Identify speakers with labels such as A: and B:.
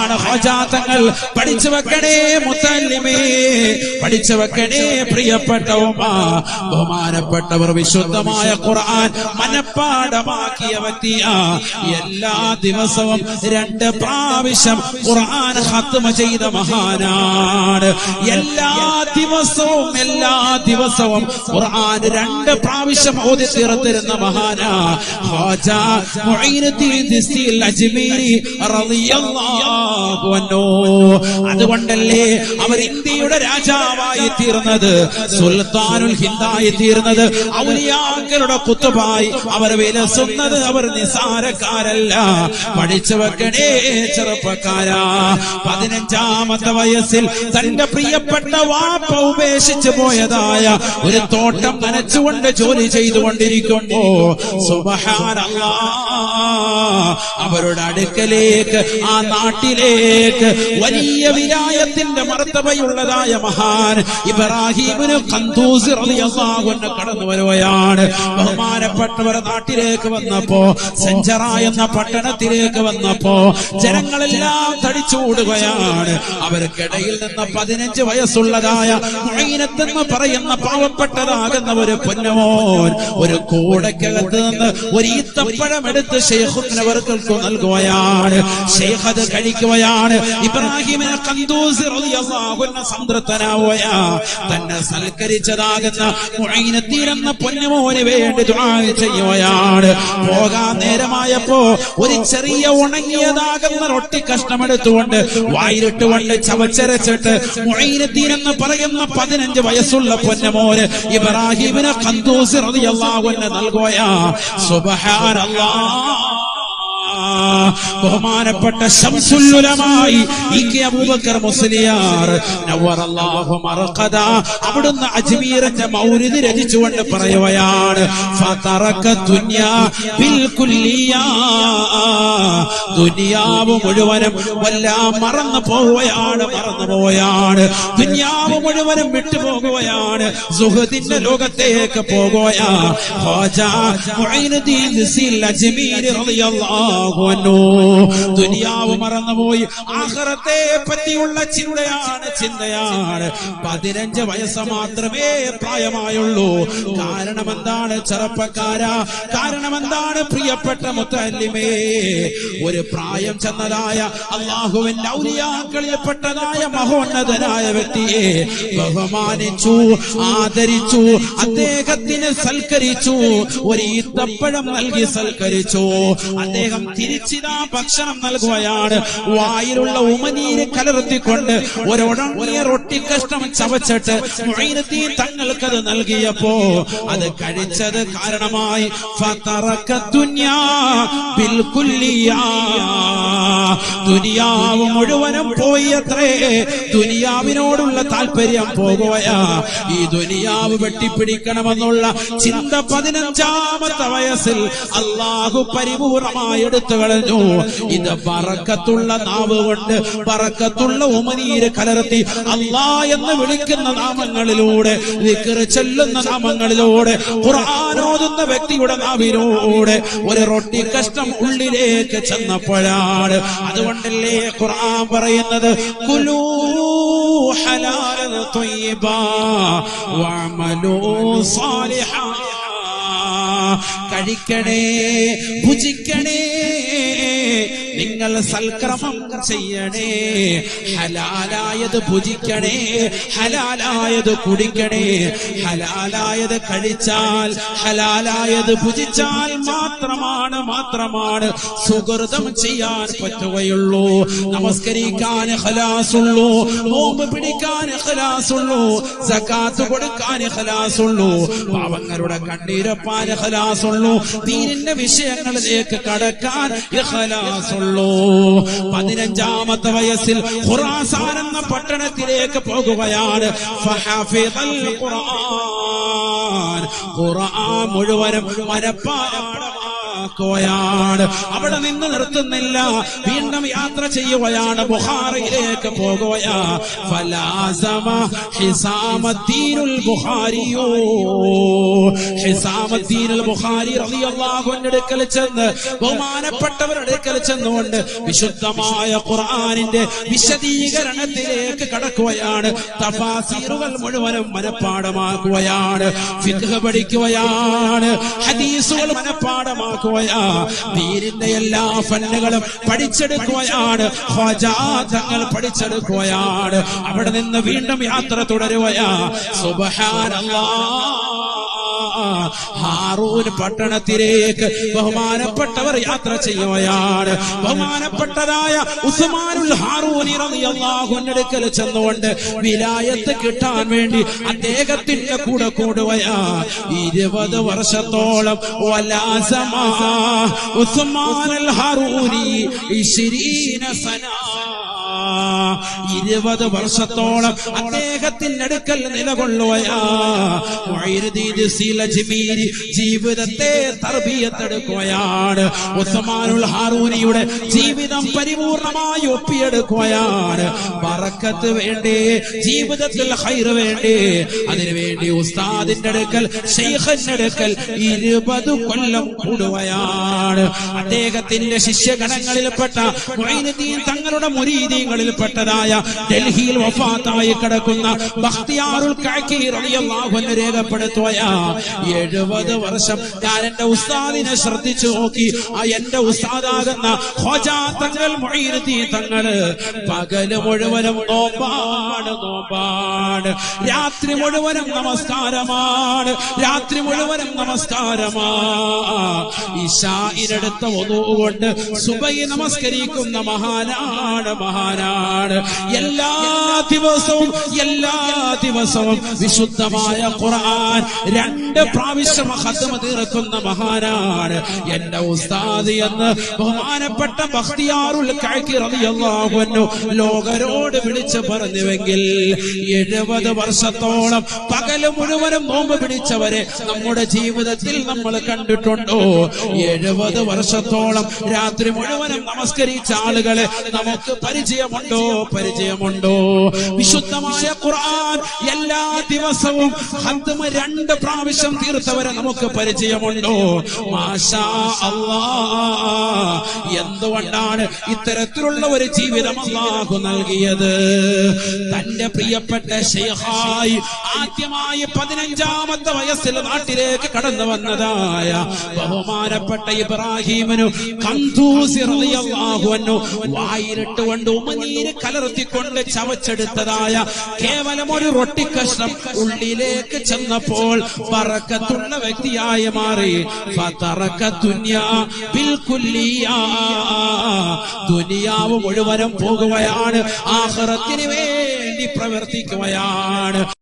A: ആരാണ് ഖാജാ തങ്ങൾ? പഠിച്ചു വെക്കണേ മുത്തല്ലിമേ, പഠിച്ചു വെക്കണേ പ്രിയപ്പെട്ട ഉമ്മ. ബഹുമാനപ്പെട്ടവർ വിശുദ്ധമായ ഖുർആൻ മനപ്പാഠമാക്കിയ വ്യക്തിയാ. എല്ലാ ദിവസവും 2 പ്രാവശ്യം ഖുർആൻ ഖത്മ ചെയ്ത മഹാനാണ്. എല്ലാ ദിവസവും ഖുർആൻ 2 പ്രാവശ്യം ഓതി തീർത്തിരുന്ന മഹാനാ ഖാജാ മുഈനുദ്ദീൻ ചിശ്തി അജ്മീരി റളിയല്ലാഹു അൻഹു. അതുകൊണ്ടല്ലേ അവർ ഇന്ത്യയുടെ രാജാവായി തീർന്നത്, സുൽത്താനുൽ ഹിന്ദായി തീർന്നത്, ഔലിയാക്കളുടെ ഖുത്ബായി അവർ വിലസുന്നത്. അവർ നിസാരക്കാരല്ല. പഠിച്ചു വെക്കണേ ചെറുപ്പക്കാരാ. 15ാമത്തെ വയസ്സിൽ തന്റെ പ്രിയപ്പെട്ട വാപ്പ ഉപേക്ഷിച്ചു പോയതായ ഒരു തോട്ടം നനച്ചുകൊണ്ട് ജോലി ചെയ്തുകൊണ്ടിരിക്കുമ്പോ സുബ്ഹാനല്ലാഹ് അവരുടെ അടുക്കലേക്ക്, ആ നാട്ടിലേക്ക് വലിയ വിലായത്തിന്റെ മർത്തബയുള്ളതായ മഹാൻ ഇബ്രാഹിം ഖന്തൂസി റളിയല്ലാഹു അൻഹു കടന്നു വരുകയാണ്. ബഹുമാനപ്പെട്ടവർ നാട്ടിലേക്ക് വന്നപ്പോ, സെഞ്ചറ എന്ന പട്ടണത്തിലേക്ക് വന്നപ്പോ ജനങ്ങളെല്ലാം തടിച്ചൂടുകയാണ്. അവർക്കിടയിൽ നിന്ന് 15 വയസ്സുള്ളതായ മുഈനത്ത് എന്ന് പറയുന്ന പാവപ്പെട്ടതാകുന്ന ഒരു പൊന്നുമോൻ ഒരു കൂടക്കകത്ത് നിന്ന് ഒരു ഈത്തപ്പഴം എടുത്ത് ശൈഖുനവർക്ക് നൽകുകയാണ്. ശൈഖ് അത് കഴിക്കുകയാണ്. ഇബ്രാഹിം ഖന്തൂസി റളിയല്ലാഹു അൻഹു സംതൃപ്തനാവുകയാ. തന്നെ സൽക്കരിച്ചതാകുന്ന മുഈനത്ത് എന്ന പൊന്നുമോന് വേണ്ടി ദുആ ചെയ്യുകയാണ്. പോകാൻ നേരമായപ്പോ ഒരു ചെറിയ ഉണങ്ങിയതാകുന്ന റൊട്ടി കഷ്ണമെടുത്തുകൊണ്ട് വായിലിട്ടുകൊണ്ട് ചവച്ചരച്ചിട്ട് മുഈനത്ത് എന്ന് പറയുന്ന 15 വയസ്സുള്ള പൊന്നുമോന് ഇബ്രാഹിം ഖന്തൂസി റളിയല്ലാഹു അൻഹു നൽകുകയാ. സുബ്ഹാനല്ലാഹ്. ബഹുമാനപ്പെട്ട ശംസുൽ ഉലമായി ഇ.കെ. അബൂബക്കർ മുസ്ലിയാർ നവറല്ലാഹു മർഖദ അവിടുന്ന് അജ്മീറിന്റെ മൗലിദ് രചിച്ചുകൊണ്ട് പറയുകയാണ്, ഫതറക ദുനിയാ ബിൽ കുല്ലിയാ. ദുനിയാവ് മുഴുവനും വല്ലാം മറന്നു പോവുകയാണ്. ദുനിയാവ് മുഴുവനും വിട്ടുപോകുകയാണ്. സുഹദിന്റെ ലോകത്തേക്ക് പോകുകയാ. ഖാജാ മുഈനുദ്ദീൻ ചിശ്തി അജ്മീരി റളിയല്ലാഹു അൻഹു ദുനിയാവ് മറന്നുപോയി. ആഖിറത്തെ പറ്റിയുള്ള ചിന്തയാണ്. 15 വയസ്സ് മാത്രമേ പ്രായമായുള്ളൂ. കാരണം എന്താണ് ചെറുപ്പക്കാരാ? കാരണം എന്താണ് പ്രിയപ്പെട്ട മുത്തല്ലിമേ? ഒരു പ്രായം ചെന്നതായ അല്ലാഹുവിന്റെ ഔലിയാക്കളിൽപ്പെട്ടതായ മഹോന്നതനായ വ്യക്തിയെ ബഹുമാനിച്ചു, ആദരിച്ചു, അദ്ദേഹത്തിന് സൽക്കരിച്ചു, ഒരു ഈത്തപ്പഴം നൽകി സൽക്കരിച്ചു. അദ്ദേഹം തിരിച്ചിതാ ഭക്ഷണം നൽകുകയാണ്. വായിലുള്ള ഉമനീര് കലർത്തിക്കൊണ്ട് ഒരൊടങ്ങിയ റൊട്ടി കഷ്ണം ചവച്ചിട്ട് മുഈനുദ്ദീൻ തങ്ങൾക്കത് നൽകിയപ്പോ അത് കഴിച്ചത് കാരണമായി ഫതറക ദുനിയാ ബിൽ കുല്ലിയാ. ദുനിയാവ് മുഴുവനും പോയി അത്രേ. ദുനിയാവിനോടുള്ള താല്പര്യം പോകുകയാ. ഈ ദുനിയാവ് വെട്ടിപ്പിടിക്കണമെന്നുള്ള ചിന്ത 15ാമത്തെ വയസ്സിൽ അല്ലാഹു പരിപൂർണമായി എടുത്തു കളഞ്ഞു. ഇത് ബറക്കത്തുള്ള നാവ് കൊണ്ട്, ബറക്കത്തുള്ള ഉമനീര് കലർത്തി അല്ലാ എന്ന് വിളിക്കുന്ന നാമങ്ങളിലൂടെ, ദിക്ർ ചൊല്ലുന്ന നാമങ്ങളിലൂടെ, ഖുർആൻ ഓതുന്ന വ്യക്തിയുടെ നാവിലൂടെ ഒരു റൊട്ടി കഷ്ണം ഉള്ളിലേക്ക് ചെന്നപ്പോഴാണ്. അതുകൊണ്ടല്ലേ ഖുർആൻ പറയുന്നത്, കുലൂ ഹലാലൻ ത്വയ്യിബാ വഅമലൂ സാലിഹാ. കഴിക്കണേ, ഭുജിക്കണേ, നിങ്ങൾ സൽക്രമം ചെയ്യണേ, ഹലാലായത് ഭുജിക്കണേ, ഹലാലായത് കുടിക്കണേ. ഹലാലായത് കഴിച്ചാൽ, ഹലാലായത് ഭുജിച്ചാൽ മാത്രമാണ് സുകൃതം ചെയ്യാൻ പറ്റുകയുള്ളൂ. നമസ്കരിക്കാൻ ഇഖ്ലാസുള്ളൂ, നോമ്പ് പിടിക്കാൻ ഇഖ്ലാസുള്ളൂ, സകാത്ത് കൊടുക്കാൻ ഇഖ്ലാസുള്ളൂ, പാവങ്ങളുടെ കണ്ണീരൊപ്പാൻ ഇഖ്ലാസുള്ളൂ, ദീനിന്റെ വിഷയങ്ങളിലേക്ക് കടക്കാൻ ഇഖ്ലാസുള്ളൂ. 15ാമത്തെ വയസ്സിൽ ഖുറാസാൻ എന്ന പട്ടണത്തിലേക്ക് പോകുകയാണ്. ഫഹഫിദൽ ഖുർആൻ, ഖുർആൻ മുഴുവനും മനപ്പാഠമാക്കി ആക്കുകയാണ്. അവിടെ നിന്ന് നിർത്തുന്നില്ല, വീണ്ടും യാത്ര ചെയ്യുകയാണ്, ബുഖാരിയിലേക്ക് പോകുകയാ. ഫലാസമ ഹിസാമുദ്ദീനുൽ ബുഖാരിയോ, ഹിസാമുദ്ദീനുൽ ബുഖാരി റളിയല്ലാഹു അൻഹു അടുക്കൽ ചെന്ന്, ബഹുമാനപ്പെട്ടവരുടെ അടുക്കൽ ചെന്നുകൊണ്ട് വിശുദ്ധമായ ഖുർആനിന്റെ വിശദീകരണത്തിലേക്ക് കടക്കുകയാണ്. തഫാസീറുകൾ മുഴുവനും മനഃപ്പാഠമാക്കുകയാണ്, ഫിഖ് പഠിക്കുകയാണ്, ഹദീസുകൾ മനഃപ്പാഠമാക്കുകയാ, ദീനിന്റെ എല്ലാ ഫന്നുകളും പഠിച്ചെടുക്കുകയാണ്, ഖ്വാജാ തങ്ങൾ പഠിച്ചെടുക്കുകയാണ്. അവിടെ നിന്ന് വീണ്ടും യാത്ര തുടരുകയാ. സുബ്ഹാനല്ലാഹ്. ഹാറൂൻ പട്ടണത്തിലേക്ക് ബഹുമാനപ്പെട്ടവർ യാത്ര ചെയ്യുകയാണ്. ബഹുമാനപ്പെട്ടതായ ഉസ്മാനുൽ ഹാറൂനി റളിയല്ലാഹു അൻഹു അടുക്കൽ ചെന്നുകൊണ്ട് വിലായത്ത് കിട്ടാൻ വേണ്ടി അദ്ദേഹത്തിന്റെ കൂടെ കൂടുകയാ. 20 വർഷത്തോളം വലാസമ ഉസ്മാനുൽ ഹാറൂനി 20 സന, 20 വർഷത്തോളം അദ്ദേഹത്തിന്റെ അടുക്കൽ നിലകൊള്ളുകയാ. ജീവിതത്തെ തർബിയത്തെടുക്കുകയാണ്. ഉസ്മാനുൽ ഹാറൂനിയുടെ ജീവിതം പരിപൂർണമായി ഒപ്പിയെടുക്കുകയാണ്. ബറക്കത്ത് വേണ്ടി, ജീവിതത്തിൽ ഖൈർ വേണ്ടി, അതിനുവേണ്ടി ഉസ്താദിന്റെ അടുക്കൽ, ശൈഖിന്റെ അടുക്കൽ 20 കൊല്ലം കൂടുകയാണ്. അദ്ദേഹത്തിന്റെ ശിഷ്യഗണങ്ങളിൽപ്പെട്ട മുഈനുദ്ദീൻ തങ്ങളുടെ മുരീദീങ്ങളിൽപ്പെട്ടതായ ഡൽഹിയിൽ വഫാത്തായി കിടക്കുന്ന ബഖ്തിയാറുൽ കഅക്കി റളിയല്ലാഹു അൻഹു രേഖപ്പെടുത്തുകയാ. 70 വർഷം ഞാൻ എന്റെ ഉസ്താദിനെ ശ്രദ്ധിച്ചു നോക്കി. ആ എന്റെ ഉസ്താദാകുന്ന ഖ്വാജാ തങ്ങൾ മുഈനുദ്ദീൻ തങ്ങള് പകല് മുഴുവനും നോമ്പാണ്, രാത്രി മുഴുവനും നമസ്കാരമാണ്, രാത്രി മുഴുവനും നമസ്കാരമാ. ഇശാഇനടുത്ത വുദൂ കൊണ്ട് സുബഹി നമസ്കരിക്കുന്ന മഹാനാണ്. എല്ലാ ദിവസവും വിശുദ്ധമായ ഖുർആൻ 2 പ്രാവശ്യം ഖത്മ തീർക്കുന്ന മഹാനാണ് എന്റെ ഉസ്താദ് എന്ന് ബഹുമാനപ്പെട്ട ബഖ്തിയാറുൽ കഅക്കി റളിയല്ലാഹു അൻഹു ലോകരോട് വിളിച്ചു പറഞ്ഞുവെങ്കിൽ 70 വർഷത്തോളം പകല് മുഴുവനും നോമ്പ് പിടിച്ചവരെ നമ്മുടെ ജീവിതത്തിൽ നമ്മൾ കണ്ടിട്ടുണ്ടോ? 70 വർഷത്തോളം രാത്രി മുഴുവനും നമസ്കരിച്ച ആളുകളെ നമുക്ക് പരിചയമുണ്ടോ? വിശുദ്ധമായ ഖുർആൻ എല്ലാ ദിവസവും ഖത്മ 2 പ്രാവശ്യം തീർത്തവരെ നമുക്ക് പരിചയമുണ്ടോ? മാഷാ അല്ലാഹ്. എന്തുകൊണ്ടാണ് ഇത്തരത്തിലുള്ള ഒരു ജീവിതം അല്ലാഹു നൽകിയത്? തന്റെ പ്രിയപ്പെട്ട ശൈഖായി ആദ്യമായി 15ാമത്തെ വയസ്സിൽ നാട്ടിലേക്ക് കടന്നു വന്നതായ ബഹുമാനപ്പെട്ട ഇബ്രാഹിമിനു ഖന്തൂസി റളിയല്ലാഹു അൻഹു വായിലിട്ടുകൊണ്ട് ഉമിനീര് കലർത്തിക്കൊണ്ട് ചവച്ചെടുത്തതായ കേവലം ഒരു റൊട്ടി കഷ്ണം ഉള്ളിലേക്ക് ചെന്നപ്പോൾ ബറക്കത്തുള്ള വ്യക്തിയായി മാറി. ഫതറക ദുനിയാ ബിൽ കുല്ലിയാ. ദുനിയാവ് മുഴുവനും പോകുകയാണ്, ആഖിറത്തിന് വേണ്ടി പ്രവർത്തിക്കുകയാണ്.